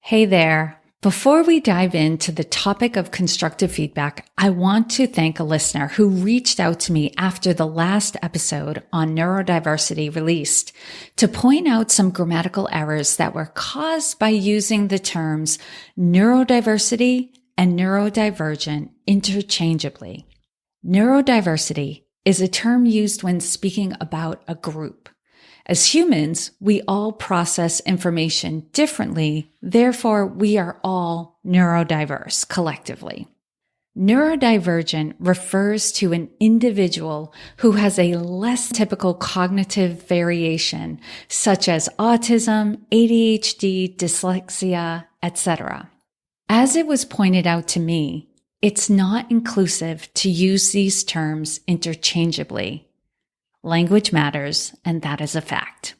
Hey there. Before we dive into the topic of constructive feedback, I want to thank a listener who reached out to me after the last episode on neurodiversity released to point out some grammatical errors that were caused by using the terms neurodiversity and neurodivergent interchangeably. Neurodiversity is a term used when speaking about a group. As humans, we all process information differently. Therefore, we are all neurodiverse collectively. Neurodivergent refers to an individual who has a less typical cognitive variation, such as autism, ADHD, dyslexia, etc. As it was pointed out to me, it's not inclusive to use these terms interchangeably. Language matters, and that is a fact.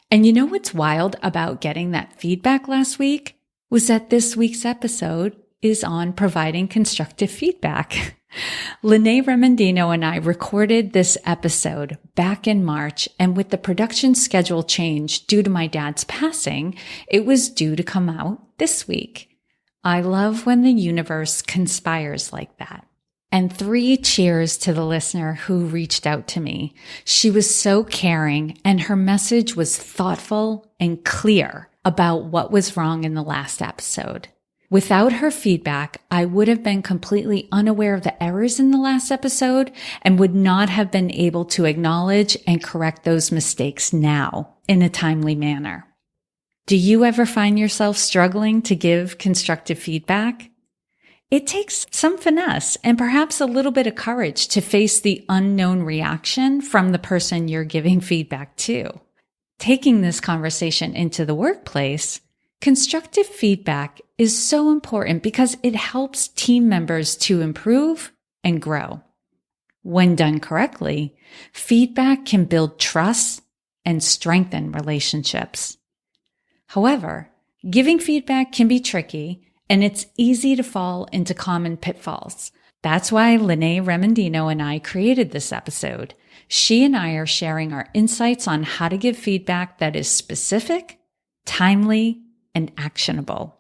And you know what's wild about getting that feedback last week? Was that this week's episode is on providing constructive feedback. Lynae Remondino and I recorded this episode back in March, and with the production schedule change due to my dad's passing, it was due to come out this week. I love when the universe conspires like that. And 3 cheers to the listener who reached out to me. She was so caring, and her message was thoughtful and clear about what was wrong in the last episode. Without her feedback, I would have been completely unaware of the errors in the last episode and would not have been able to acknowledge and correct those mistakes now in a timely manner. Do you ever find yourself struggling to give constructive feedback? It takes some finesse and perhaps a little bit of courage to face the unknown reaction from the person you're giving feedback to. Taking this conversation into the workplace, constructive feedback is so important because it helps team members to improve and grow. When done correctly, feedback can build trust and strengthen relationships. However, giving feedback can be tricky, and it's easy to fall into common pitfalls. That's why Lynae Remondino and I created this episode. She and I are sharing our insights on how to give feedback that is specific, timely, and actionable.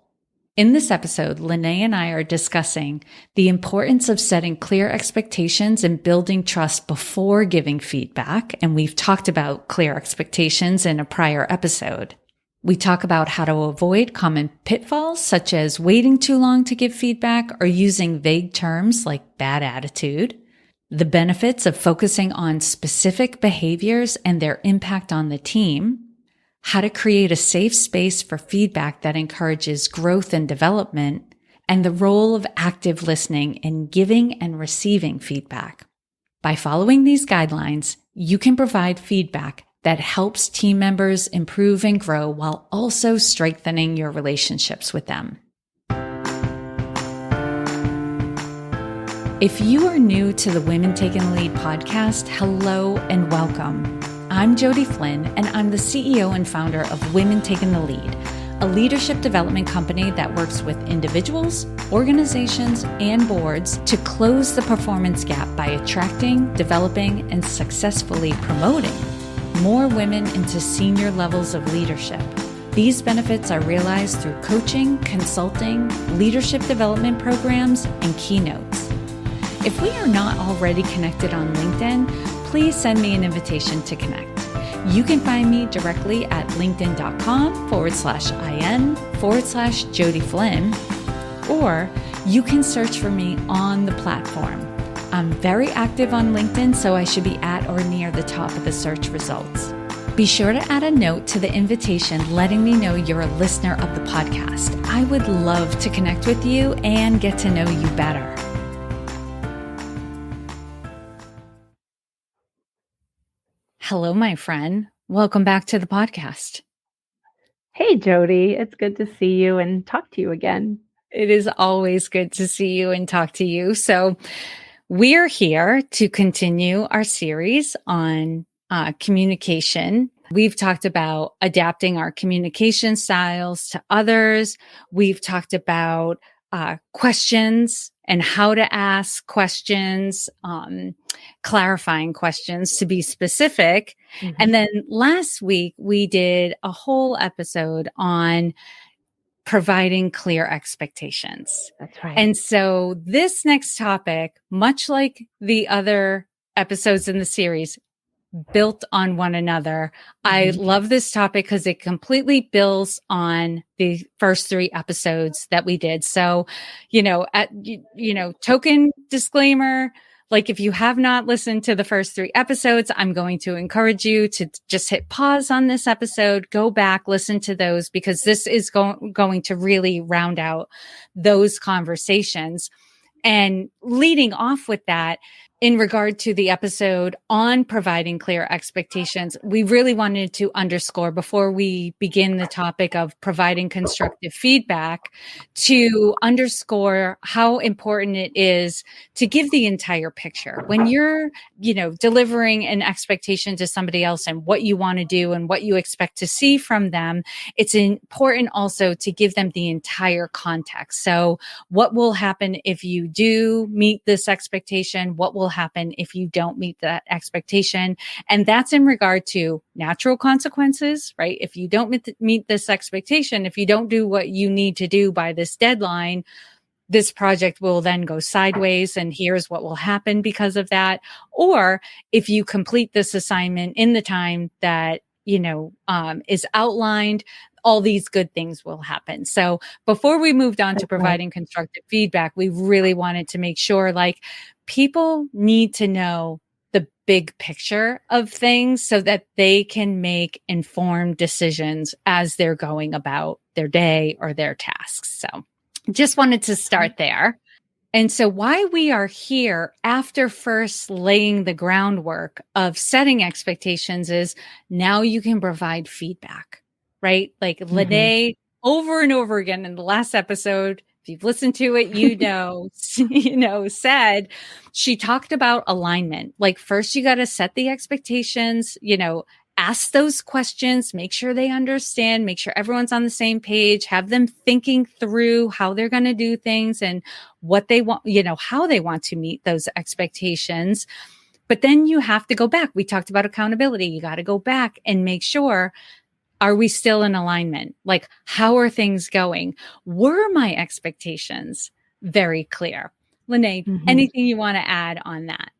In this episode, Lynae and I are discussing the importance of setting clear expectations and building trust before giving feedback, and we've talked about clear expectations in a prior episode. We talk about how to avoid common pitfalls, such as waiting too long to give feedback or using vague terms like bad attitude, the benefits of focusing on specific behaviors and their impact on the team, how to create a safe space for feedback that encourages growth and development, and the role of active listening in giving and receiving feedback. By following these guidelines, you can provide feedback that helps team members improve and grow while also strengthening your relationships with them. If you are new to the Women Taking the Lead podcast, hello and welcome. I'm Jody Flynn, and I'm the CEO and founder of Women Taking the Lead, a leadership development company that works with individuals, organizations, and boards to close the performance gap by attracting, developing, and successfully promoting more women into senior levels of leadership. These benefits are realized through coaching, consulting, leadership development programs, and keynotes. If we are not already connected on LinkedIn, please send me an invitation to connect. You can find me directly at linkedin.com/in/Jody Flynn, or you can search for me on the platform. I'm very active on LinkedIn, so I should be at or near the top of the search results. Be sure to add a note to the invitation letting me know you're a listener of the podcast. I would love to connect with you and get to know you better. Hello, my friend. Welcome back to the podcast. Hey, Jody. It's good to see you and talk to you again. It is always good to see you and talk to you. So we're here to continue our series on communication. We've talked about adapting our communication styles to others. We've talked about questions and how to ask questions, clarifying questions to be specific. Mm-hmm. And then last week we did a whole episode on providing clear expectations. That's right. And so this next topic, much like the other episodes in the series, built on one another. I love this topic because it completely builds on the first 3 episodes that we did. So, token disclaimer, like if you have not listened to the first 3 episodes, I'm going to encourage you to just hit pause on this episode, go back, listen to those, because this is going to really round out those conversations. And leading off with that, in regard to the episode on providing clear expectations, we really wanted to underscore before we begin the topic of providing constructive feedback, to underscore how important it is to give the entire picture. When you're, delivering an expectation to somebody else and what you want to do and what you expect to see from them, it's important also to give them the entire context. So what will happen if you do meet this expectation? What will happen if you don't meet that expectation? And that's in regard to natural consequences, right? If you don't meet this expectation, if you don't do what you need to do by this deadline, this project will then go sideways, and here's what will happen because of that. Or if you complete this assignment in the time that, is outlined, all these good things will happen. So before we moved on to providing constructive feedback, we really wanted to make sure, like, people need to know the big picture of things so that they can make informed decisions as they're going about their day or their tasks. So just wanted to start there. And so why we are here after first laying the groundwork of setting expectations is now you can provide feedback, right? Like Lynae over and over again in the last episode, if you've listened to it, said, she talked about alignment. Like first you got to set the expectations, ask those questions, make sure they understand, make sure everyone's on the same page, have them thinking through how they're going to do things and what they want, how they want to meet those expectations. But then you have to go back. We talked about accountability. You got to go back and make sure, are we still in alignment? Like, how are things going? Were my expectations very clear? Lynae, anything you want to add on that?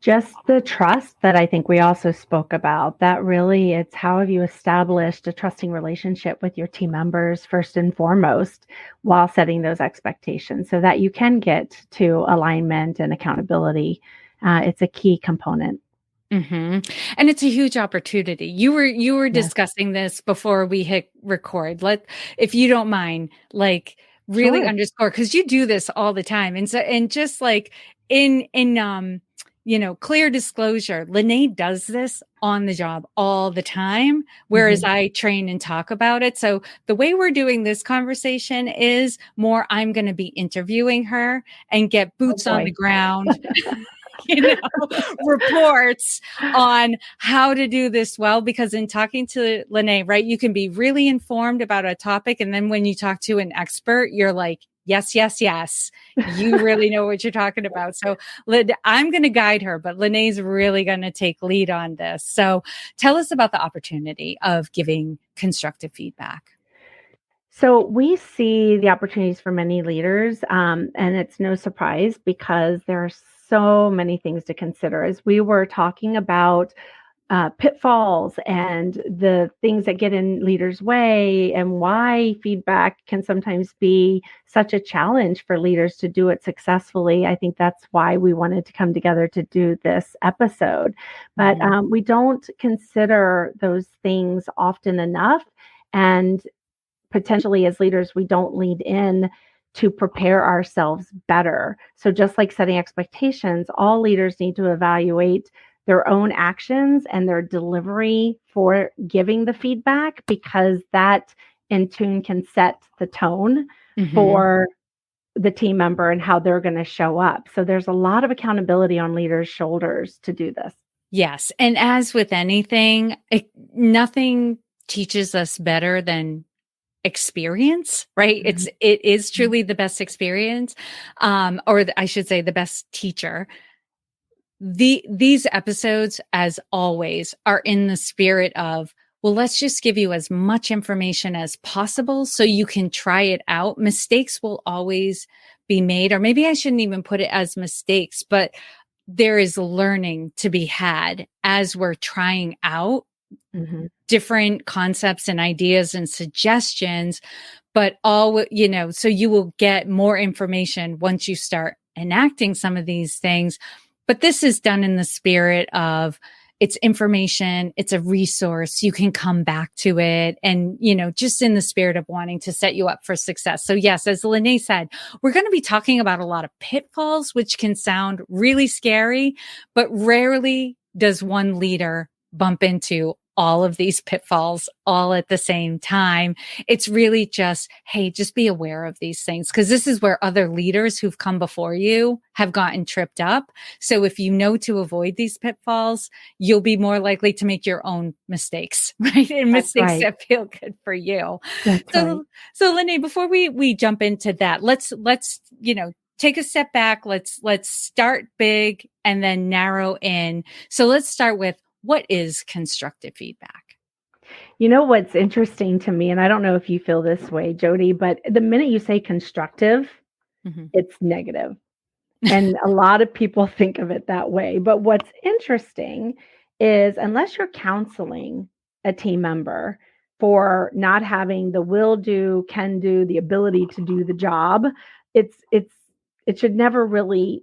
Just the trust that I think we also spoke about, that really it's how have you established a trusting relationship with your team members first and foremost while setting those expectations so that you can get to alignment and accountability. It's a key component. And it's a huge opportunity. You were discussing this before we hit record. If you don't mind, like really underscore, because you do this all the time. And so, and just like in clear disclosure, Lynae does this on the job all the time, whereas I train and talk about it. So the way we're doing this conversation is more, I'm going to be interviewing her and get boots on the ground, reports on how to do this well. Because in talking to Lynae, right, you can be really informed about a topic. And then when you talk to an expert, you're like, yes, yes, yes. You really know what you're talking about. So I'm going to guide her, but Lynae's really going to take lead on this. So tell us about the opportunity of giving constructive feedback. So we see the opportunities for many leaders, and it's no surprise because there are so many things to consider. As we were talking about pitfalls and the things that get in leaders' way and why feedback can sometimes be such a challenge for leaders to do it successfully. I think that's why we wanted to come together to do this episode. But we don't consider those things often enough. And potentially as leaders, we don't lead in to prepare ourselves better. So just like setting expectations, all leaders need to evaluate their own actions and their delivery for giving the feedback, because that in tune can set the tone for the team member and how they're going to show up. So there's a lot of accountability on leaders' shoulders to do this. Yes. And as with anything, nothing teaches us better than experience, right? It is truly the best experience, or I should say the best teacher. These episodes, as always, are in the spirit of well, let's just give you as much information as possible so you can try it out. Mistakes will always be made, or maybe I shouldn't even put it as mistakes, but there is learning to be had as we're trying out different concepts and ideas and suggestions, but so you will get more information once you start enacting some of these things. But this is done in the spirit of it's information, it's a resource, you can come back to it, and, just in the spirit of wanting to set you up for success. So yes, as Lynae said, we're going to be talking about a lot of pitfalls, which can sound really scary, but rarely does one leader bump into all of these pitfalls all at the same time. It's really just, hey, just be aware of these things, because this is where other leaders who've come before you have gotten tripped up. So if you know to avoid these pitfalls, you'll be more likely to make your own mistakes, right? And That's mistakes right. that feel good for you. That's right. So Lynae, before we jump into that, let's take a step back. Let's start big and then narrow in. So let's start with, what is constructive feedback? You know what's interesting to me, and I don't know if you feel this way, Jody, but the minute you say constructive, it's negative. And a lot of people think of it that way. But what's interesting is, unless you're counseling a team member for not having the will do, can do, the ability to do the job, it should never really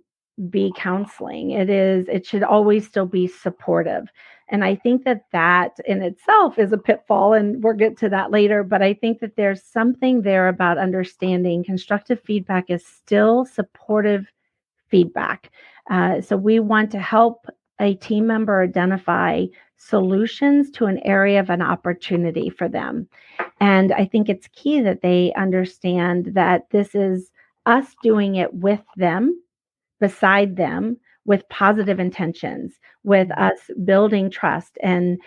be counseling. It should always still be supportive. And I think that in itself is a pitfall, and we'll get to that later. But I think that there's something there about understanding constructive feedback is still supportive feedback. So we want to help a team member identify solutions to an area of an opportunity for them. And I think it's key that they understand that this is us doing it with them, beside them, with positive intentions, with us building trust and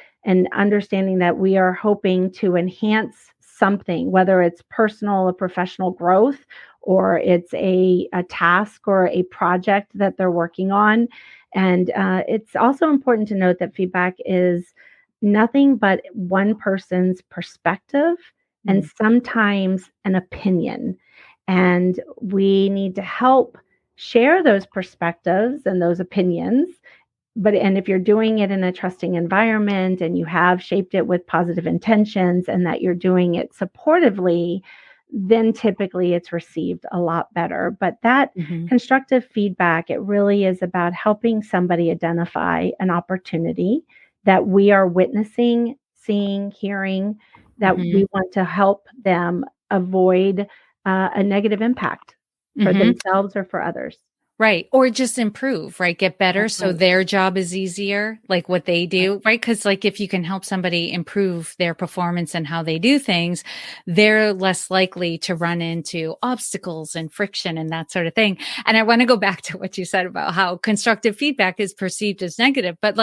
understanding that we are hoping to enhance something, whether it's personal or professional growth, or it's a task or a project that they're working on. And it's also important to note that feedback is nothing but one person's perspective and sometimes an opinion. And we need to help share those perspectives and those opinions. And if you're doing it in a trusting environment and you have shaped it with positive intentions and that you're doing it supportively, then typically it's received a lot better. But that constructive feedback, it really is about helping somebody identify an opportunity that we are witnessing, seeing, hearing, that we want to help them avoid a negative impact for themselves or for others. Right. Or just improve, right? Get better. That's so right. Their job is easier, like what they do, right? Because if you can help somebody improve their performance and how they do things, they're less likely to run into obstacles and friction and that sort of thing. And I want to go back to what you said about how constructive feedback is perceived as negative, but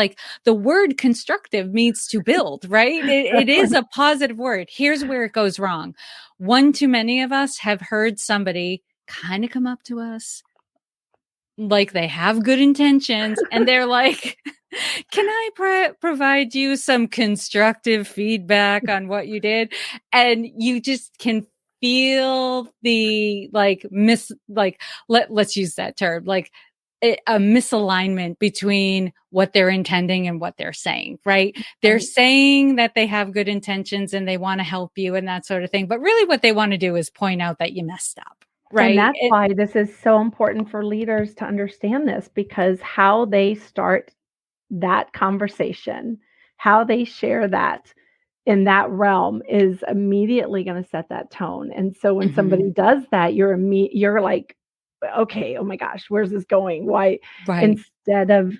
the word constructive means to build, right? It is a positive word. Here's where it goes wrong. One too many of us have heard somebody kind of come up to us like they have good intentions and they're like, can I provide you some constructive feedback on what you did? And you just can feel the let's use that term, a misalignment between what they're intending and what they're saying, right? They're saying that they have good intentions and they want to help you and that sort of thing. But really what they want to do is point out that you messed up. Right. And that's why this is so important for leaders to understand this, because how they start that conversation, how they share that in that realm is immediately going to set that tone. And so when somebody does that, you're like, okay, oh my gosh, where's this going? Why? Right. Instead of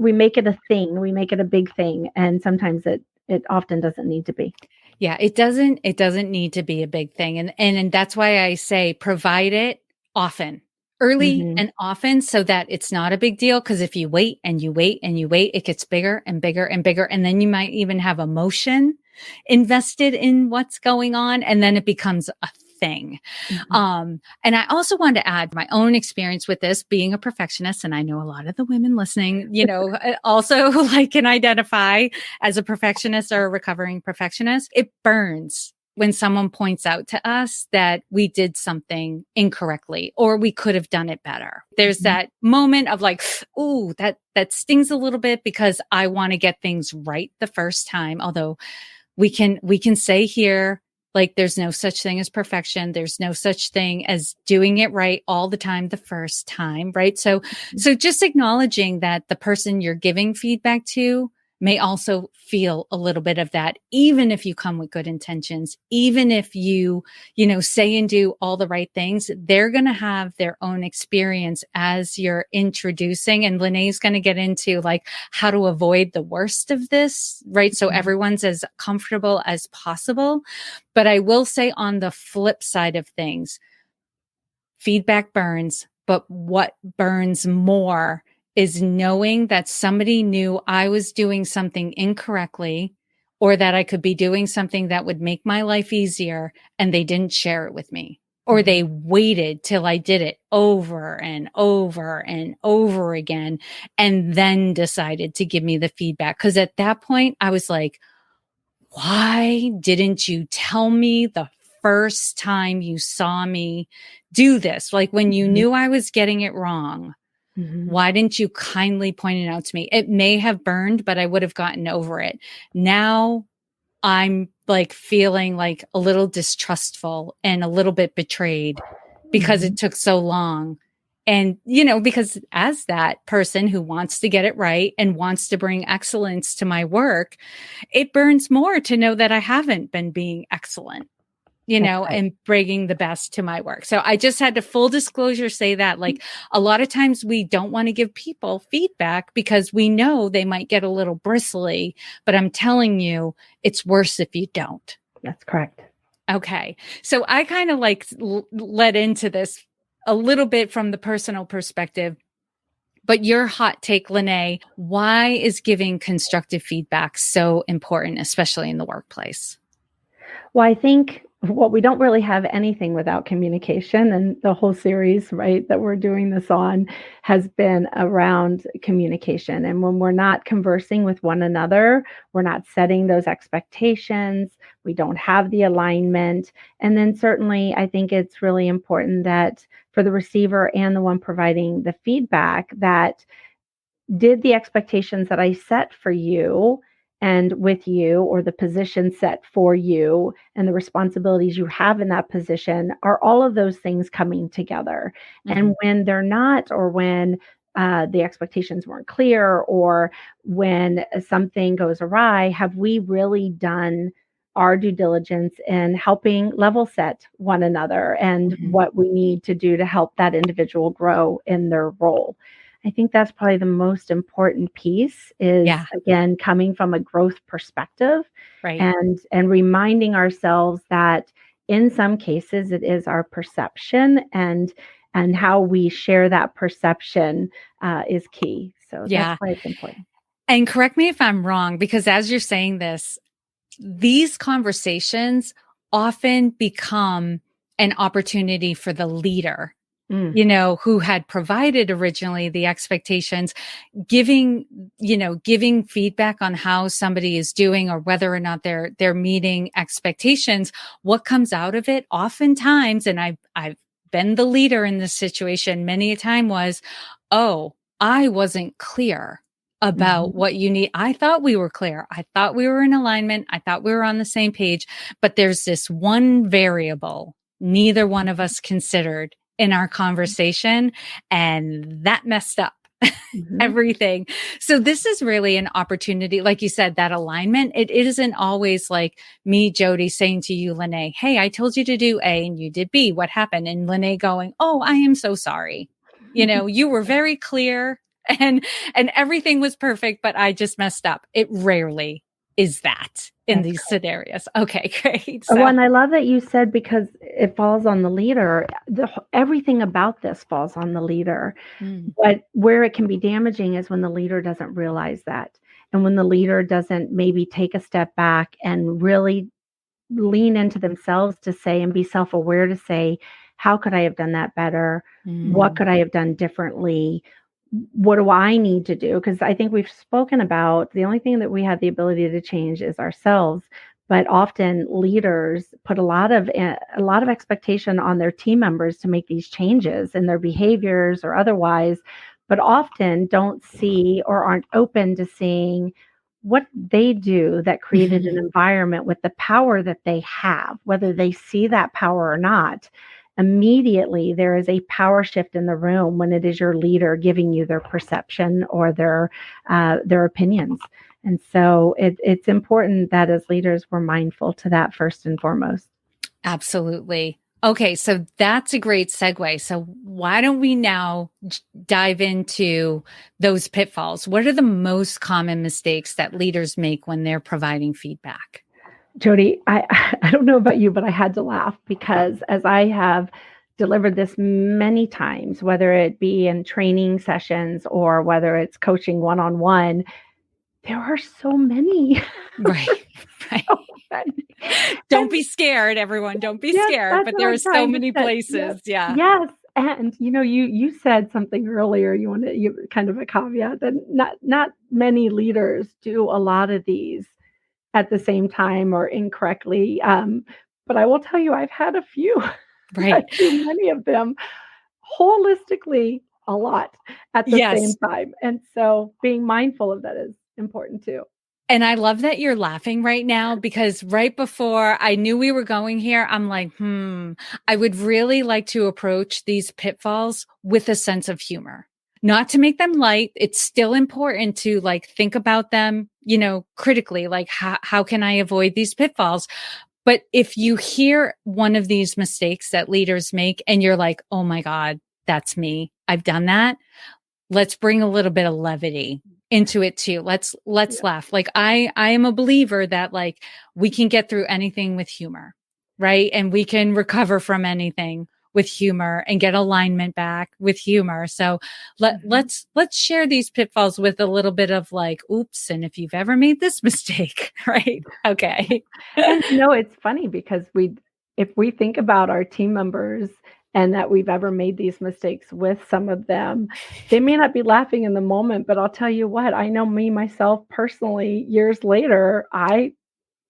we make it a thing, we make it a big thing. And sometimes it often doesn't need to be. Yeah, it doesn't need to be a big thing. And that's why I say provide it often, early and often, so that it's not a big deal. Because if you wait and you wait and you wait, it gets bigger and bigger and bigger. And then you might even have emotion invested in what's going on. And then it becomes a thing. Mhm. And I also wanted to add my own experience with this being a perfectionist. And I know a lot of the women listening, also like can identify as a perfectionist or a recovering perfectionist. It burns when someone points out to us that we did something incorrectly or we could have done it better. There's Mhm. that moment of like, ooh, that stings a little bit because I want to get things right the first time. Although we can say here, like, there's no such thing as perfection. There's no such thing as doing it right all the time the first time, right? So just acknowledging that the person you're giving feedback to may also feel a little bit of that, even if you come with good intentions, even if say and do all the right things, they're going to have their own experience as you're introducing. And Lynae's going to get into like how to avoid the worst of this, right? So everyone's as comfortable as possible. But I will say on the flip side of things, feedback burns, but what burns more is knowing that somebody knew I was doing something incorrectly or that I could be doing something that would make my life easier and they didn't share it with me. Or they waited till I did it over and over and over again and then decided to give me the feedback. Because at that point, I was like, why didn't you tell me the first time you saw me do this? Like when you knew I was getting it wrong, Mhm. why didn't you kindly point it out to me? It may have burned, but I would have gotten over it. Now I'm like feeling like a little distrustful and a little bit betrayed because it Mhm. took so long. And, because as that person who wants to get it right and wants to bring excellence to my work, it burns more to know that I haven't been being excellent, That's right. and bringing the best to my work. So I just had to full disclosure say that, like, a lot of times we don't want to give people feedback because we know they might get a little bristly, but I'm telling you, it's worse if you don't. That's correct. Okay. So I kind of like led into this a little bit from the personal perspective, but your hot take, Lynae, why is giving constructive feedback so important, especially in the workplace? Well, I think we don't really have anything without communication, and the whole series, right, that we're doing this on has been around communication. And when we're not conversing with one another, we're not setting those expectations, we don't have the alignment. And then certainly, I think it's really important that for the receiver and the one providing the feedback, that did the expectations that I set for you and with you, or the position set for you and the responsibilities you have in that position, are all of those things coming together? Mm-hmm. And when they're not, or when the expectations weren't clear, or when something goes awry, have we really done our due diligence in helping level set one another and Mm-hmm. what we need to do to help that individual grow in their role? I think that's probably the most important piece, is Yeah. again coming from a growth perspective, Right. and reminding ourselves that in some cases it is our perception, and how we share that perception is key. So that's Yeah. why it's important. And correct me if I'm wrong, because as you're saying this, these conversations often become an opportunity for the leader, Mm, who had provided originally the expectations, giving feedback on how somebody is doing or whether or not they're meeting expectations. What comes out of it oftentimes, and I've been the leader in this situation many a time, was, oh, I wasn't clear about mhm, what you need. I thought we were clear. I thought we were in alignment. I thought we were on the same page, but there's this one variable neither one of us considered in our conversation, and that messed up mhm. everything. So this is really an opportunity. Like you said, that alignment, it isn't always like me, Jody, saying to you, Lynae, hey, I told you to do A and you did B. What happened? And Lynae going, oh, I am so sorry. You were very clear and everything was perfect, but I just messed up. It rarely is that in That's these scenarios. Okay, great. Well, So, and I love that you said, because it falls on the leader. Everything about this falls on the leader. mm, But where it can be damaging is when the leader doesn't realize that. And when the leader doesn't maybe take a step back and really lean into themselves to say and be self-aware to say, how could I have done that better? What could I have done differently? What do I need to do? Because I think we've spoken about the only thing that we have the ability to change is ourselves. But often leaders put a lot of expectation on their team members to make these changes in their behaviors or otherwise, but often don't see or aren't open to seeing what they do that created an environment with the power that they have, whether they see that power or not. Immediately, there is a power shift in the room when it is your leader giving you their perception or their opinions. And so it's important that as leaders, we're mindful to that first and foremost. Absolutely. Okay, so that's a great segue. So why don't we now dive into those pitfalls? What are the most common mistakes that leaders make when they're providing feedback? Jody, I don't know about you, but I had to laugh because as I have delivered this many times, whether it be in training sessions or whether it's coaching one-on-one, there are so many. Right. So many. Don't be scared, everyone. Don't be scared. But there are so many places. Yeah. Yes. And you said something earlier. You kind of a caveat that not many leaders do a lot of these at the same time or incorrectly. But I will tell you, I've had a few. Right. I do many of them holistically a lot at the same time. And so being mindful of that is important too. And I love that you're laughing right now because right before I knew we were going here, I'm like, I would really like to approach these pitfalls with a sense of humor. Not to make them light. It's still important to think about them, critically, how can I avoid these pitfalls? But if you hear one of these mistakes that leaders make and you're like, oh my God, that's me. I've done that. Let's bring a little bit of levity into it too. Let's laugh. I am a believer that we can get through anything with humor, right? And we can recover from anything with humor and get alignment back with humor. So let's share these pitfalls with a little bit of oops. And if you've ever made this mistake, right? Okay. And it's funny because if we think about our team members and that we've ever made these mistakes with some of them, they may not be laughing in the moment, but I'll tell you what, I know myself personally, years later, I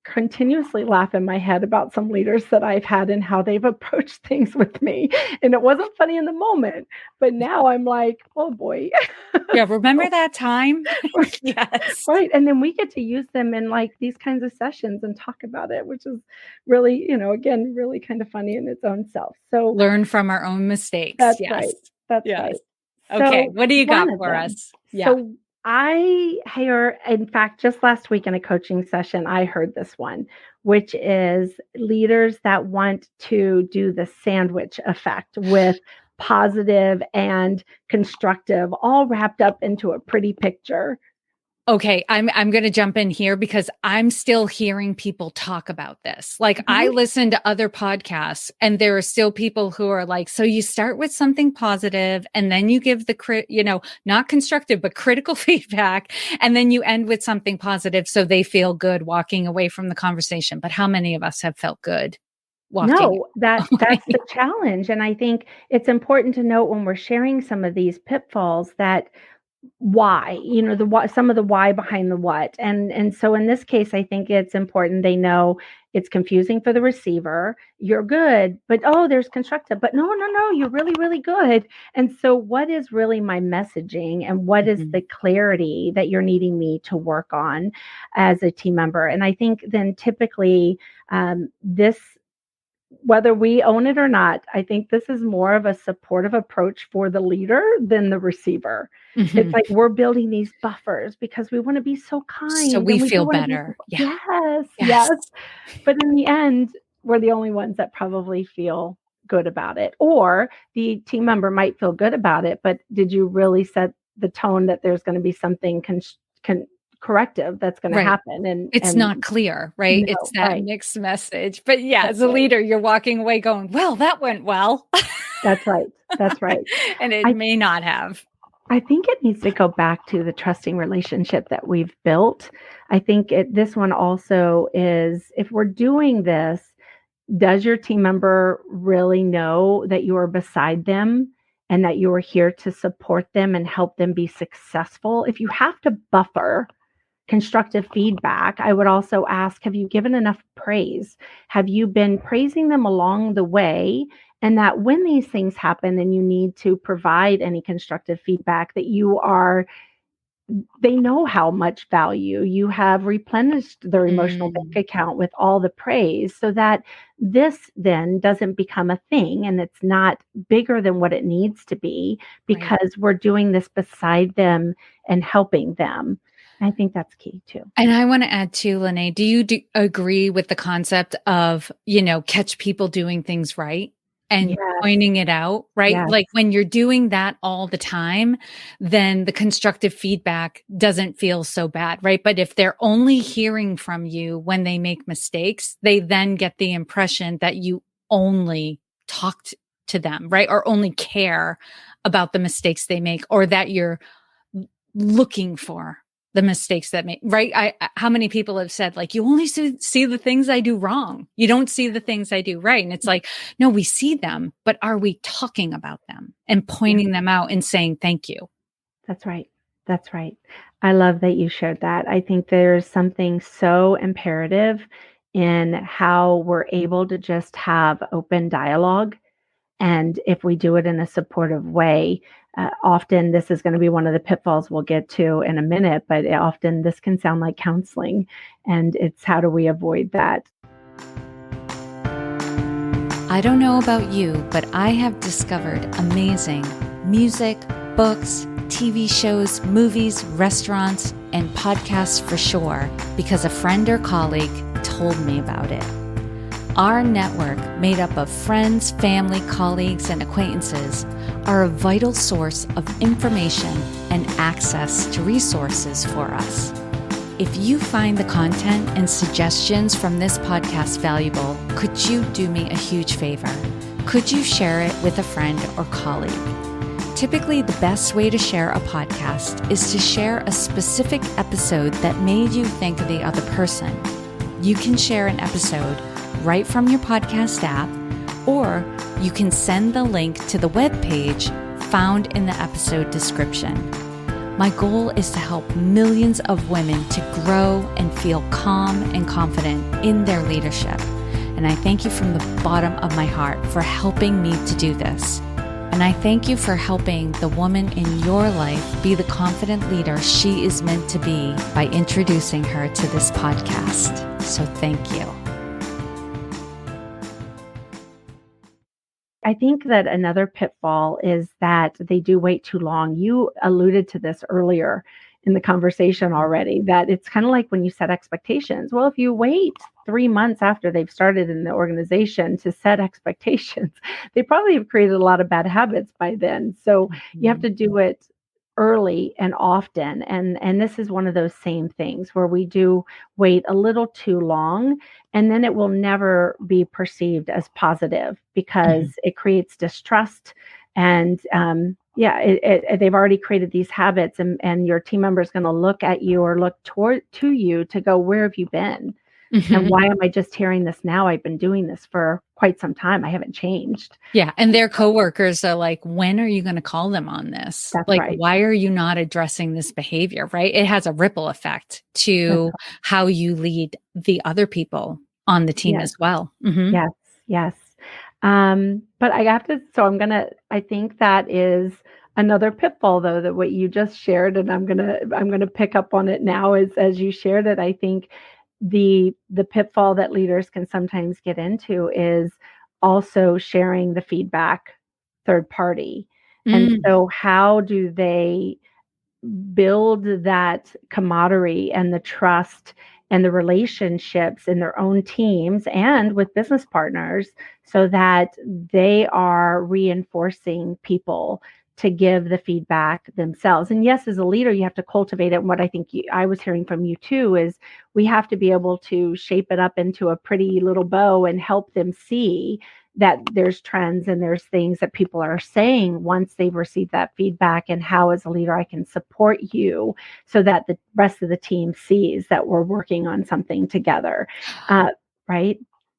continuously laugh in my head about some leaders that I've had and how they've approached things with me. And it wasn't funny in the moment, but now I'm like, oh boy. Yeah. Remember that time? Yes. Right. And then we get to use them in these kinds of sessions and talk about it, which is really, again, really kind of funny in its own self. So learn from our own mistakes. That's right. That's right. Okay. So what do you got for us? Yeah. So I hear, in fact, just last week in a coaching session, I heard this one, which is leaders that want to do the sandwich effect with positive and constructive, all wrapped up into a pretty picture. Okay, I'm going to jump in here because I'm still hearing people talk about this. I listen to other podcasts and there are still people who are so you start with something positive and then you give the not constructive, but critical feedback. And then you end with something positive. So they feel good walking away from the conversation. But how many of us have felt good walking? No, that's the challenge. And I think it's important to note when we're sharing some of these pitfalls that why, the why, some of the why behind the what. And so in this case, I think it's important they know it's confusing for the receiver. You're good, but there's constructive, but no, you're really, really good. And so what is really my messaging and what is the clarity that you're needing me to work on as a team member? And I think then typically this, whether we own it or not, I think this is more of a supportive approach for the leader than the receiver. It's we're building these buffers because we want to be so kind. So we feel better. Yes. But in the end, we're the only ones that probably feel good about it. Or the team member might feel good about it, but did you really set the tone that there's going to be something corrective that's going to happen? And it's not clear, right? No, it's that mixed message. But as a leader, you're walking away going, well, that went well. That's right. And it may not have. I think it needs to go back to the trusting relationship that we've built. I think this one also is, if we're doing this, does your team member really know that you are beside them and that you are here to support them and help them be successful? If you have to buffer constructive feedback, I would also ask, have you given enough praise? Have you been praising them along the way? And that when these things happen and you need to provide any constructive feedback, that they know how much value you have replenished their emotional bank account with all the praise, so that this then doesn't become a thing and it's not bigger than what it needs to be, because we're doing this beside them and helping them. I think that's key too. And I want to add too, Lynae, do you agree with the concept of, catch people doing things right and pointing it out, right? Yes. Like when you're doing that all the time, then the constructive feedback doesn't feel so bad, right? But if they're only hearing from you when they make mistakes, they then get the impression that you only talked to them, right? Or only care about the mistakes they make, or that you're looking for the mistakes that make, right? How many people have said, like, you only see the things I do wrong. You don't see the things I do right. And it's like, no, we see them, but are we talking about them and pointing them out and saying, thank you? That's right. That's right. I love that you shared that. I think there's something so imperative in how we're able to just have open dialogue. And if we do it in a supportive way, often this is going to be one of the pitfalls we'll get to in a minute, but often this can sound like counseling. And it's, how do we avoid that? I don't know about you, but I have discovered amazing music, books, TV shows, movies, restaurants, and podcasts for sure, because a friend or colleague told me about it. Our network, made up of friends, family, colleagues, and acquaintances, are a vital source of information and access to resources for us. If you find the content and suggestions from this podcast valuable, could you do me a huge favor? Could you share it with a friend or colleague? Typically, the best way to share a podcast is to share a specific episode that made you think of the other person. You can share an episode right from your podcast app, or you can send the link to the webpage found in the episode description. My goal is to help millions of women to grow and feel calm and confident in their leadership. And I thank you from the bottom of my heart for helping me to do this. And I thank you for helping the woman in your life be the confident leader she is meant to be by introducing her to this podcast. So thank you. I think that another pitfall is that they do wait too long. You alluded to this earlier in the conversation already, that it's kind of like when you set expectations. Well, if you wait 3 months after they've started in the organization to set expectations, they probably have created a lot of bad habits by then. So you have to do it early and often. And this is one of those same things where we do wait a little too long, and then it will never be perceived as positive because it creates distrust. And they've already created these habits, and your team member is going to look at you or look to you to go, where have you been? And why am I just hearing this now? I've been doing this for quite some time. I haven't changed. Yeah. And their coworkers are like, when are you going to call them on this? That's like, right. Why are you not addressing this behavior? Right. It has a ripple effect to how you lead the other people on the team as well. Yes. But I have to, I think that is another pitfall though, that what you just shared, and I'm going to pick up on it now as you shared it. I think the pitfall that leaders can sometimes get into is also sharing the feedback third party. And so how do they build that camaraderie and the trust and the relationships in their own teams and with business partners so that they are reinforcing people to give the feedback themselves? And yes, as a leader, you have to cultivate it. And what I think I was hearing from you too is we have to be able to shape it up into a pretty little bow and help them see that there's trends and there's things that people are saying once they've received that feedback, and how as a leader I can support you so that the rest of the team sees that we're working on something together. Right?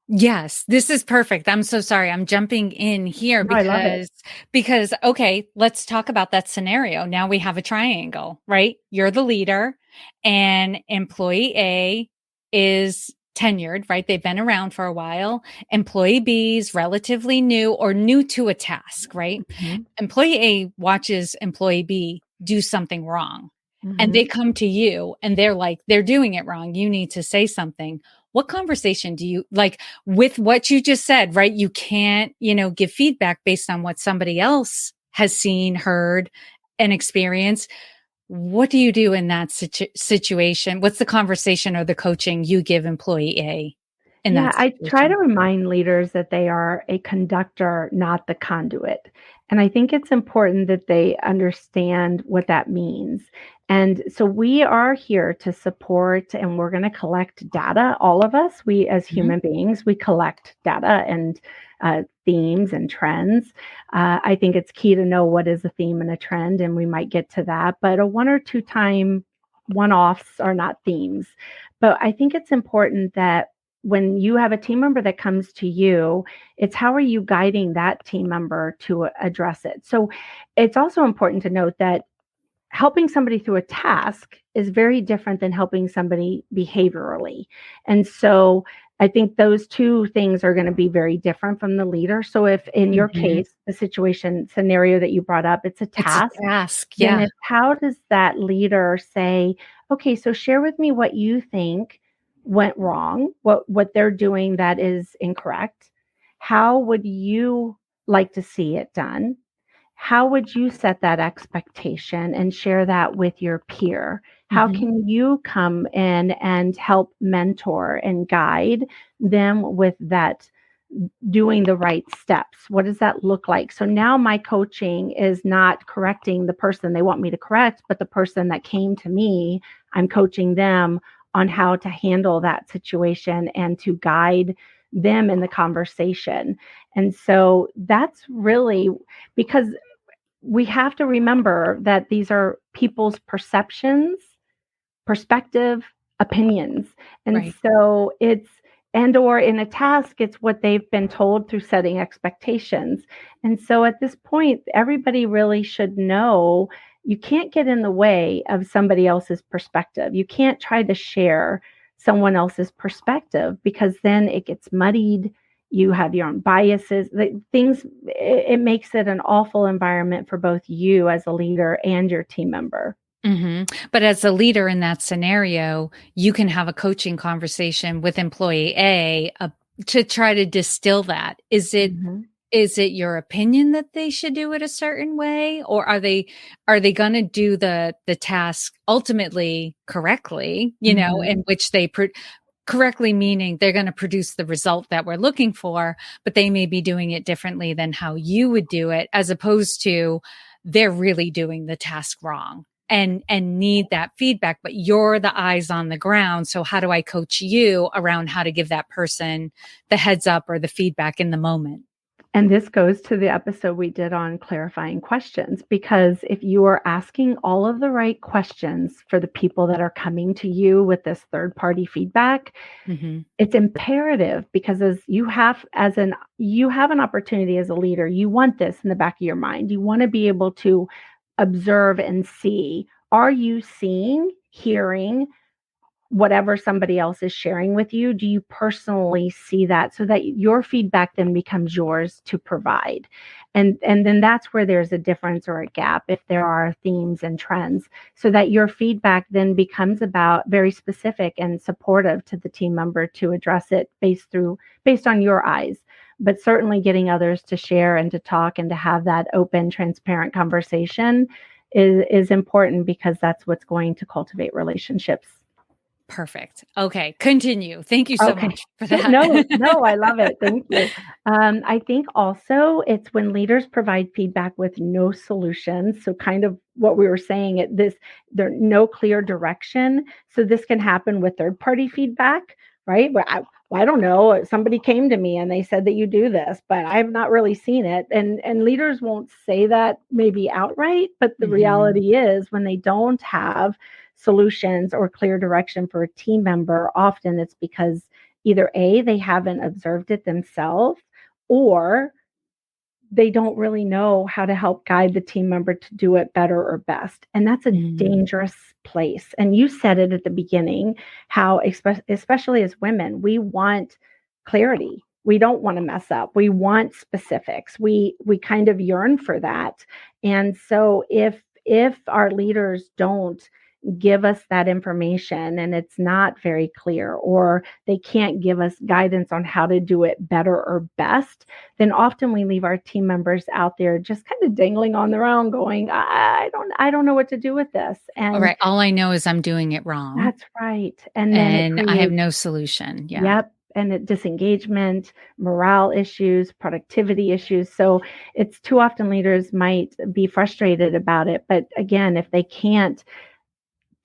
Yes, this is perfect. I'm so sorry. I'm jumping in here No, I love it. because okay, let's talk about that scenario. Now we have a triangle, right? You're the leader and employee A is tenured, right? They've been around for a while. Employee B is relatively new or new to a task, right? Mm-hmm. Employee A watches employee B do something wrong. And Mm-hmm. they come to you and they're like, they're doing it wrong. You need to say something. What conversation do you like with what you just said, right? You can't, give feedback based on what somebody else has seen, heard, and experienced. What do you do in that situation? What's the conversation or the coaching you give employee A in Yeah, that I try to situation? remind leaders that they are a conductor, not the conduit. And I think it's important that they understand what that means. And so we are here to support, and we're going to collect data. All of us, we as Mhm. human beings, we collect data and themes and trends. I think it's key to know what is a theme and a trend, and we might get to that. But a one or two time one offs are not themes. But I think it's important that when you have a team member that comes to you, it's how are you guiding that team member to address it? So it's also important to note that helping somebody through a task is very different than helping somebody behaviorally. And so I think those two things are going to be very different from the leader. So if in your Mhm. case, the situation scenario that you brought up, it's a It's a task, task. then Yeah. it's how does that leader say, okay, so share with me what you think went wrong, what they're doing that is incorrect. How would you like to see it done? How would you set that expectation and share that with your peer? How Mhm. can you come in and help mentor and guide them with that, doing the right steps? What does that look like? So now my coaching is not correcting the person they want me to correct, but the person that came to me, I'm coaching them on how to handle that situation and to guide them in the conversation. And so that's really because we have to remember that these are people's perceptions, perspective, opinions. And Right. so it's, and or in a task, it's what they've been told through setting expectations. And so at this point, everybody really should know you can't get in the way of somebody else's perspective. You can't try to share someone else's perspective because then it gets muddied. You have your own biases, things, it makes it an awful environment for both you as a leader and your team member. But as a leader in that scenario, you can have a coaching conversation with employee A to try to distill that. Mhm. Is it your opinion that they should do it a certain way, or are they going to do the task ultimately correctly? Mhm. In which correctly meaning they're going to produce the result that we're looking for, but they may be doing it differently than how you would do it, as opposed to they're really doing the task wrong and need that feedback, but you're the eyes on the ground. So how do I coach you around how to give that person the heads up or the feedback in the moment? And this goes to the episode we did on clarifying questions, because if you are asking all of the right questions for the people that are coming to you with this third party feedback, Mhm. it's imperative because you have an opportunity as a leader. You want this in the back of your mind. You want to be able to observe and see, are you seeing, hearing whatever somebody else is sharing with you? Do you personally see that so that your feedback then becomes yours to provide? And then that's where there's a difference or a gap if there are themes and trends, so that your feedback then becomes about very specific and supportive to the team member to address it based on your eyes. But certainly getting others to share and to talk and to have that open, transparent conversation is important, because that's what's going to cultivate relationships. Perfect. Okay, continue. Thank you so Okay. much for So that. no, no, I love it. Thank you. I think also it's when leaders provide feedback with no solutions. So kind of what we were saying, there no clear direction. So this can happen with third party feedback right? I don't know. Somebody came to me and they said that you do this, but I've not really seen it. And leaders won't say that maybe outright, but the reality is when they don't have solutions or clear direction for a team member, often it's because either A, they haven't observed it themselves, or they don't really know how to help guide the team member to do it better or best. And that's a dangerous place. And you said it at the beginning, how especially as women, we want clarity. We don't want to mess up. We want specifics. We kind of yearn for that. And so if our leaders don't give us that information and it's not very clear, or they can't give us guidance on how to do it better or best, then often we leave our team members out there just kind of dangling on their own going, I don't know what to do with this. And all right, all I know is I'm doing it wrong. That's right. And then I have no solution. Yeah. Yep. And disengagement, morale issues, productivity issues. So it's too often leaders might be frustrated about it. But again, if they can't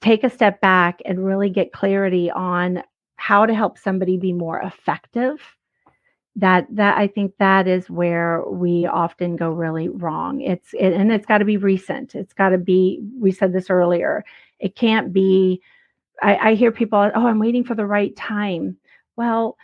take a step back and really get clarity on how to help somebody be more effective, that I think that is where we often go really wrong. And it's got to be recent. It's got to be, we said this earlier, it can't be, I hear people, oh, I'm waiting for the right time. Well,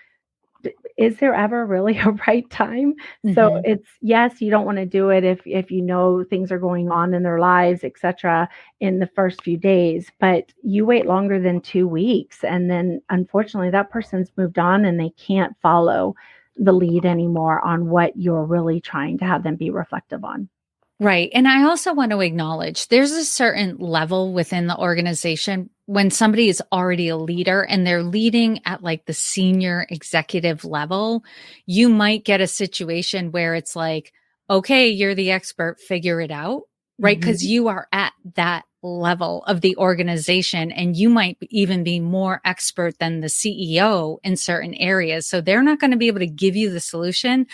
is there ever really a right time? So it's, yes, you don't want to do it if you know things are going on in their lives, etc., in the first few days, but you wait longer than 2 weeks. And then unfortunately that person's moved on and they can't follow the lead anymore on what you're really trying to have them be reflective on. Right. And I also want to acknowledge there's a certain level within the organization when somebody is already a leader and they're leading at like the senior executive level, you might get a situation where it's like, okay, you're the expert, figure it out, right? Because you are at that level of the organization and you might even be more expert than the CEO in certain areas. So they're not going to be able to give you the solution.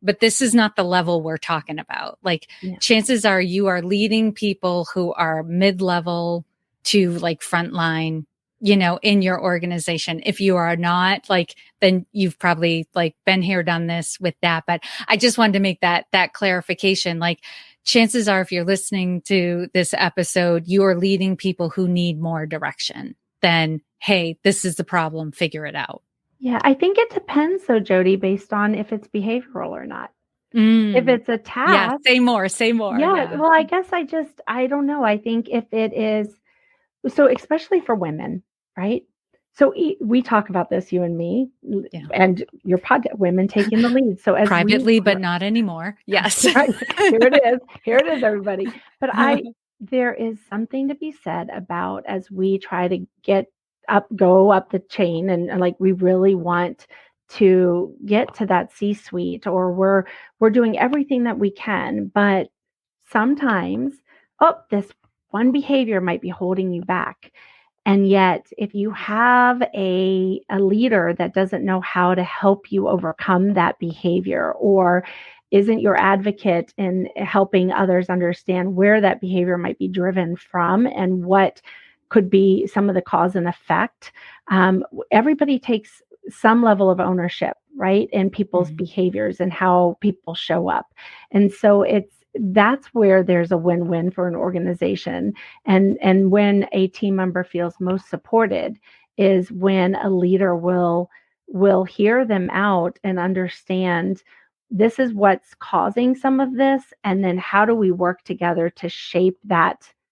But this is not the level we're talking about. Like chances are you are leading people who are mid-level to like frontline, in your organization. If you are not, like, then you've probably like been here, done this with that. But I just wanted to make that clarification. Like chances are if you're listening to this episode, you are leading people who need more direction than, hey, this is the problem, figure it out. Yeah, I think it depends though, Jody, based on if it's behavioral or not. If it's a task. Yeah, say more. Yeah. Well, I guess I don't know. I think if it is, so especially for women, right? So we talk about this, you and me, and your podcast, women taking the lead. So as privately, but not anymore. Yes. Right. Here it is, everybody. But there is something to be said about as we try to go up the chain and like we really want to get to that C-suite, or we're doing everything that we can, but sometimes this one behavior might be holding you back. And yet if you have a leader that doesn't know how to help you overcome that behavior, or isn't your advocate in helping others understand where that behavior might be driven from and what could be some of the cause and effect. Everybody takes some level of ownership, right, in people's behaviors and how people show up. And so that's where there's a win-win for an organization. And when a team member feels most supported is when a leader will hear them out and understand this is what's causing some of this. And then how do we work together to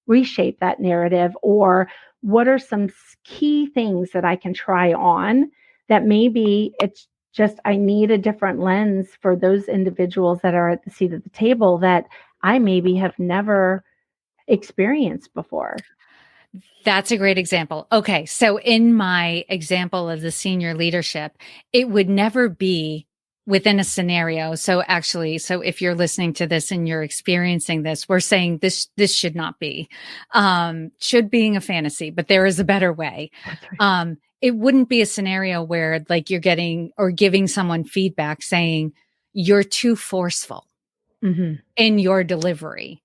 reshape that narrative, or what are some key things that I can try on that maybe it's just I need a different lens for those individuals that are at the seat of the table that I maybe have never experienced before. That's a great example. Okay, so in my example of the senior leadership, it would never be within a scenario. So if you're listening to this and you're experiencing this, we're saying this should not be, should being a fantasy, but there is a better way. Right. It wouldn't be a scenario where like you're getting or giving someone feedback saying you're too forceful in your delivery.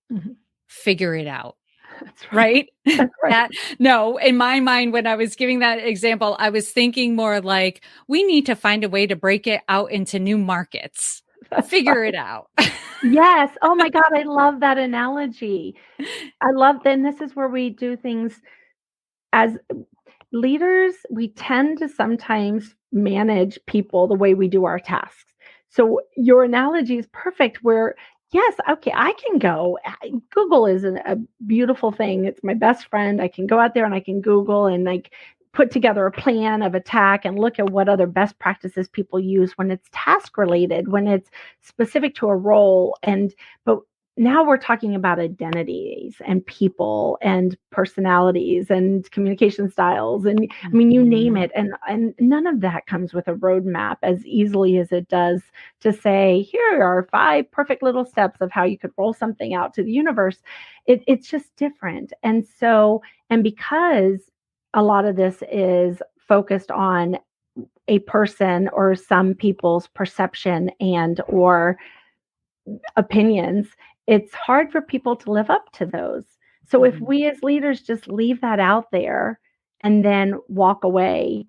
Figure it out. That's right. right? That's right. No, in my mind, when I was giving that example, I was thinking more like we need to find a way to break it out into new markets. That's Figure right. it out. Yes. Oh my God, I love that analogy. I love then this is where we do things as leaders, we tend to sometimes manage people the way we do our tasks. So your analogy is perfect where yes, okay, I can go. Google is a beautiful thing. It's my best friend. I can go out there and I can Google and like put together a plan of attack and look at what other best practices people use when it's task related, when it's specific to a role. But now we're talking about identities and people and personalities and communication styles and I mean you name it and none of that comes with a roadmap as easily as it does to say here are 5 perfect little steps of how you could roll something out to the universe. It's just different. And because a lot of this is focused on a person or some people's perception and or opinions, it's hard for people to live up to those. So if we as leaders just leave that out there and then walk away,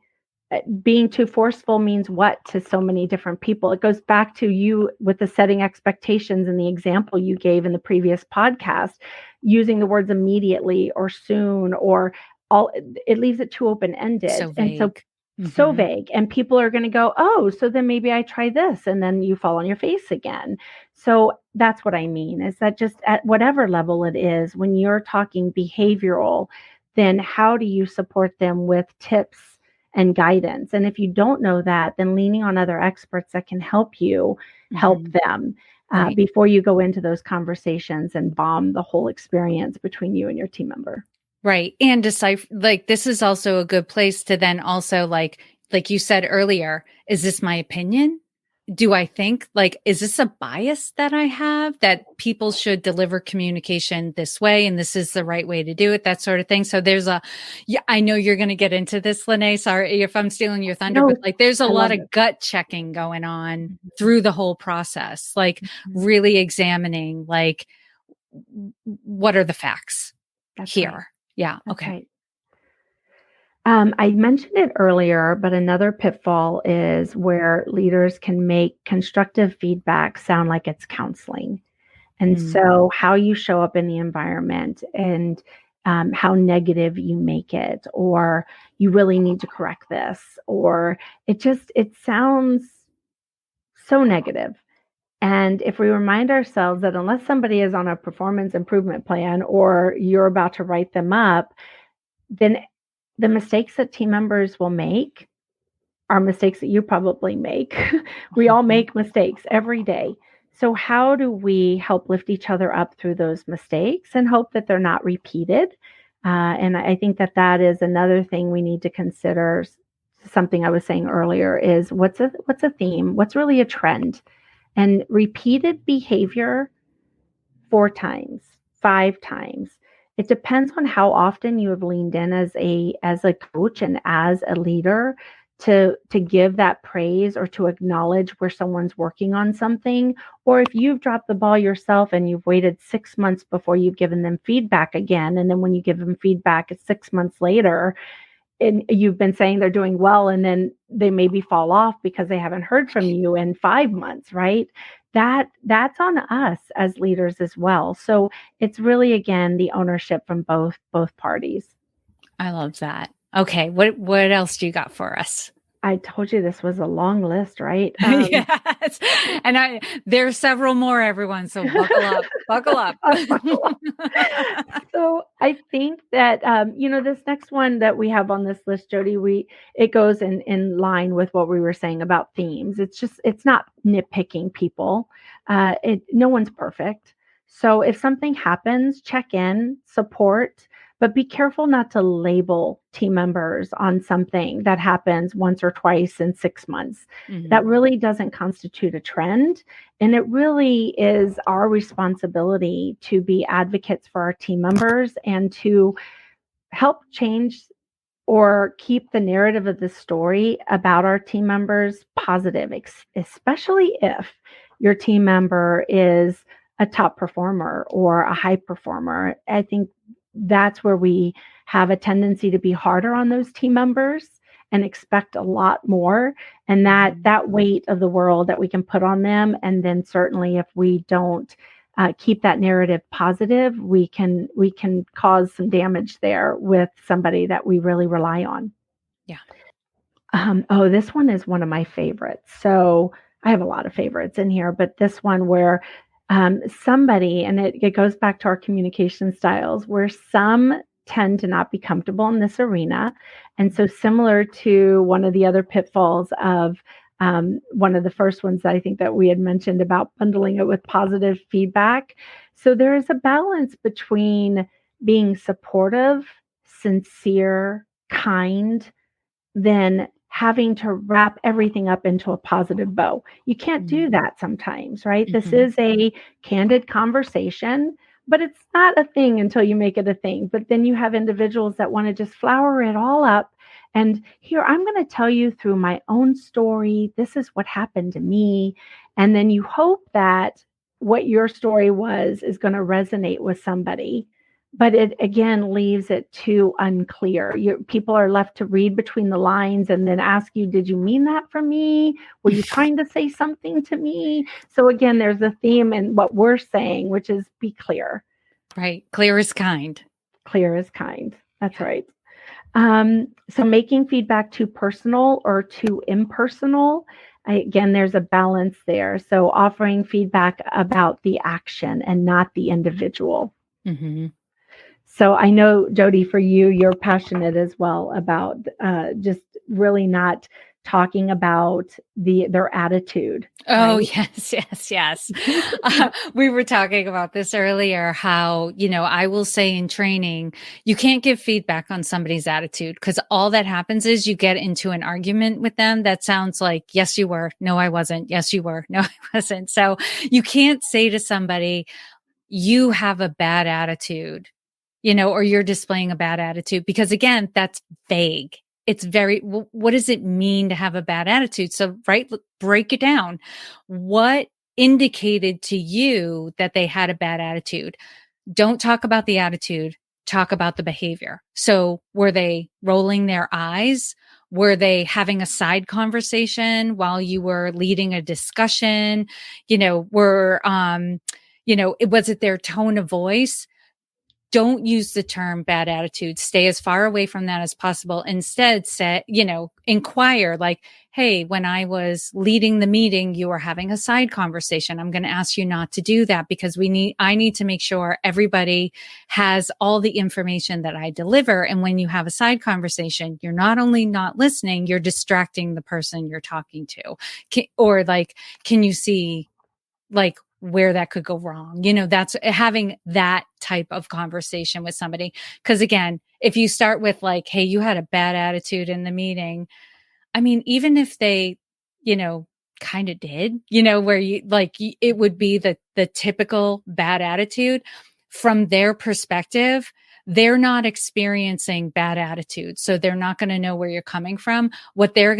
being too forceful means what to so many different people? It goes back to you with the setting expectations and the example you gave in the previous podcast, using the words immediately or soon or all, it leaves it too open-ended. So And so vague. so vague and people are going to go, oh, so then maybe I try this and then you fall on your face again. So that's what I mean is that just at whatever level it is, when you're talking behavioral, then how do you support them with tips and guidance? And if you don't know that, then leaning on other experts that can help you help them Right. before you go into those conversations and bomb the whole experience between you and your team member. Right. And decipher, like, this is also a good place to then also, like you said earlier, is this my opinion? Do I think, like, is this a bias that I have that people should deliver communication this way and this is the right way to do it, that sort of thing? So there's I know you're going to get into this, Lynae. Sorry if I'm stealing your thunder, but like there's a lot of gut checking going on through the whole process, like really examining, like, what are the facts here? Right. Yeah. That's okay. Right. I mentioned it earlier, but another pitfall is where leaders can make constructive feedback sound like it's counseling. And so how you show up in the environment and how negative you make it, or you really need to correct this, or it sounds so negative. And if we remind ourselves that unless somebody is on a performance improvement plan or you're about to write them up, then the mistakes that team members will make are mistakes that you probably make. We all make mistakes every day. So how do we help lift each other up through those mistakes and hope that they're not repeated? And I think that that is another thing we need to consider. Something I was saying earlier is what's a theme? What's really a trend? And repeated behavior 4 times, 5 times. It depends on how often you have leaned in as a coach and as a leader to give that praise or to acknowledge where someone's working on something, or if you've dropped the ball yourself and you've waited 6 months before you've given them feedback again, and then when you give them feedback, it's 6 months later, and you've been saying they're doing well, and then they maybe fall off because they haven't heard from you in 5 months, right? That's on us as leaders as well. So it's really, again, the ownership from both parties. I love that. Okay. What else do you got for us? I told you this was a long list, right? Yes. And there's several more, everyone. So buckle up, buckle up. Buckle up. So I think that, this next one that we have on this list, Jody, it goes in line with what we were saying about themes. It's not nitpicking people. No one's perfect. So if something happens, check in, support, but be careful not to label team members on something that happens once or twice in 6 months. That really doesn't constitute a trend. And it really is our responsibility to be advocates for our team members and to help change or keep the narrative of the story about our team members positive, especially if your team member is a top performer or a high performer. I think that's where we have a tendency to be harder on those team members and expect a lot more. And that weight of the world that we can put on them. And then certainly if we don't keep that narrative positive, we can cause some damage there with somebody that we really rely on. Yeah. This one is one of my favorites. So I have a lot of favorites in here, but this one where somebody, and it goes back to our communication styles, where some tend to not be comfortable in this arena. And so similar to one of the other pitfalls of one of the first ones that I think that we had mentioned about bundling it with positive feedback. So there is a balance between being supportive, sincere, kind, then having to wrap everything up into a positive bow. You can't do that sometimes, right? Mm-hmm. This is a candid conversation, but it's not a thing until you make it a thing. But then you have individuals that want to just flower it all up. And here, I'm going to tell you through my own story. This is what happened to me. And then you hope that what your story was is going to resonate with somebody. But it, again, leaves it too unclear. People are left to read between the lines and then ask you, did you mean that for me? Were you trying to say something to me? So again, there's a theme in what we're saying, which is be clear. Right. Clear is kind. Clear is kind. That's right. So making feedback too personal or too impersonal, again, there's a balance there. So offering feedback about the action and not the individual. Mm-hmm. So I know, Jody, for you, you're passionate as well about just really not talking about their attitude. Oh, right? yes. We were talking about this earlier, how, I will say in training, you can't give feedback on somebody's attitude because all that happens is you get into an argument with them that sounds like, yes, you were. No, I wasn't. Yes, you were. No, I wasn't. So you can't say to somebody, you have a bad attitude, or you're displaying a bad attitude, because again, that's vague. It's what does it mean to have a bad attitude? So, right, break it down. What indicated to you that they had a bad attitude? Don't talk about the attitude, talk about the behavior. So were they rolling their eyes? Were they having a side conversation while you were leading a discussion? Was it their tone of voice? Don't use the term bad attitude. Stay as far away from that as possible. Instead, inquire like, hey, when I was leading the meeting, you were having a side conversation. I'm going to ask you not to do that because I need to make sure everybody has all the information that I deliver. And when you have a side conversation, you're not only not listening, you're distracting the person you're talking to. Can you see where that could go wrong? That's having that type of conversation with somebody. Because again, if you start with like, hey, you had a bad attitude in the meeting. I mean, even if they, kind of did, where it would be the typical bad attitude from their perspective, they're not experiencing bad attitude. So they're not going to know where you're coming from. What they're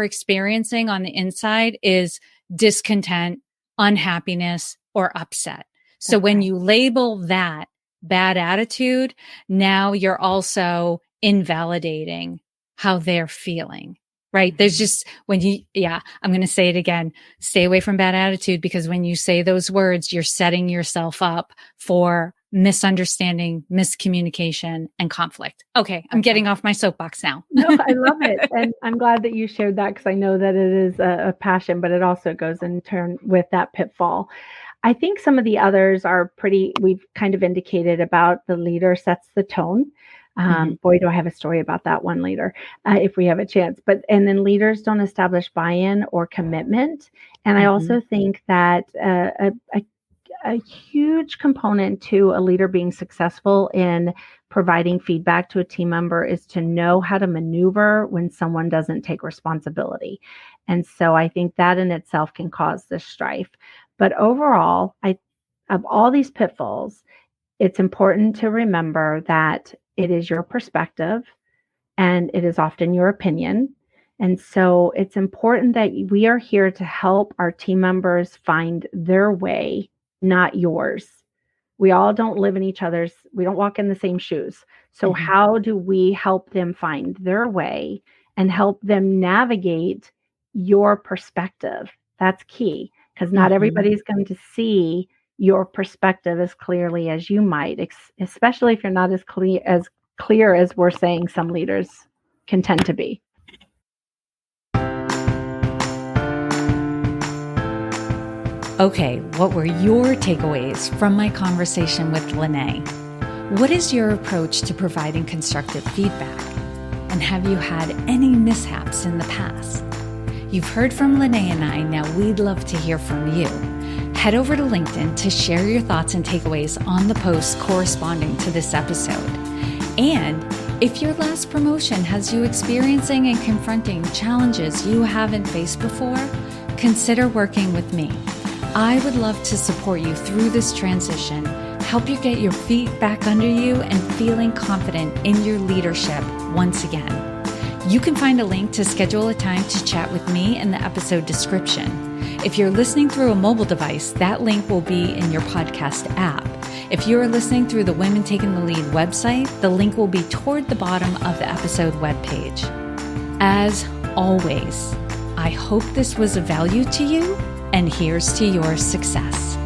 experiencing on the inside is discontent, unhappiness, or upset. So when you label that bad attitude, now you're also invalidating how they're feeling, right? There's just I'm going to say it again, stay away from bad attitude, because when you say those words, you're setting yourself up for misunderstanding, miscommunication, and conflict. Okay. I'm getting off my soapbox now. No, I love it. And I'm glad that you shared that, because I know that it is a passion, but it also goes in turn with that pitfall. I think some of the others are we've kind of indicated about the leader sets the tone. Boy, do I have a story about that one later, if we have a chance. And then leaders don't establish buy-in or commitment. And I also think that a huge component to a leader being successful in providing feedback to a team member is to know how to maneuver when someone doesn't take responsibility. And so I think that in itself can cause this strife. But overall, of all these pitfalls, it's important to remember that it is your perspective and it is often your opinion. And so it's important that we are here to help our team members find their way, not yours. We all don't live in we don't walk in the same shoes. So how do we help them find their way and help them navigate your perspective? That's key, because not everybody's going to see your perspective as clearly as you might, especially if you're not as clear as we're saying some leaders can tend to be. Okay, what were your takeaways from my conversation with Lynae? What is your approach to providing constructive feedback? And have you had any mishaps in the past? You've heard from Lynae and I, now we'd love to hear from you. Head over to LinkedIn to share your thoughts and takeaways on the posts corresponding to this episode. And if your last promotion has you experiencing and confronting challenges you haven't faced before, consider working with me. I would love to support you through this transition, help you get your feet back under you and feeling confident in your leadership once again. You can find a link to schedule a time to chat with me in the episode description. If you're listening through a mobile device, that link will be in your podcast app. If you're listening through the Women Taking the Lead website, the link will be toward the bottom of the episode webpage. As always, I hope this was of value to you, and here's to your success.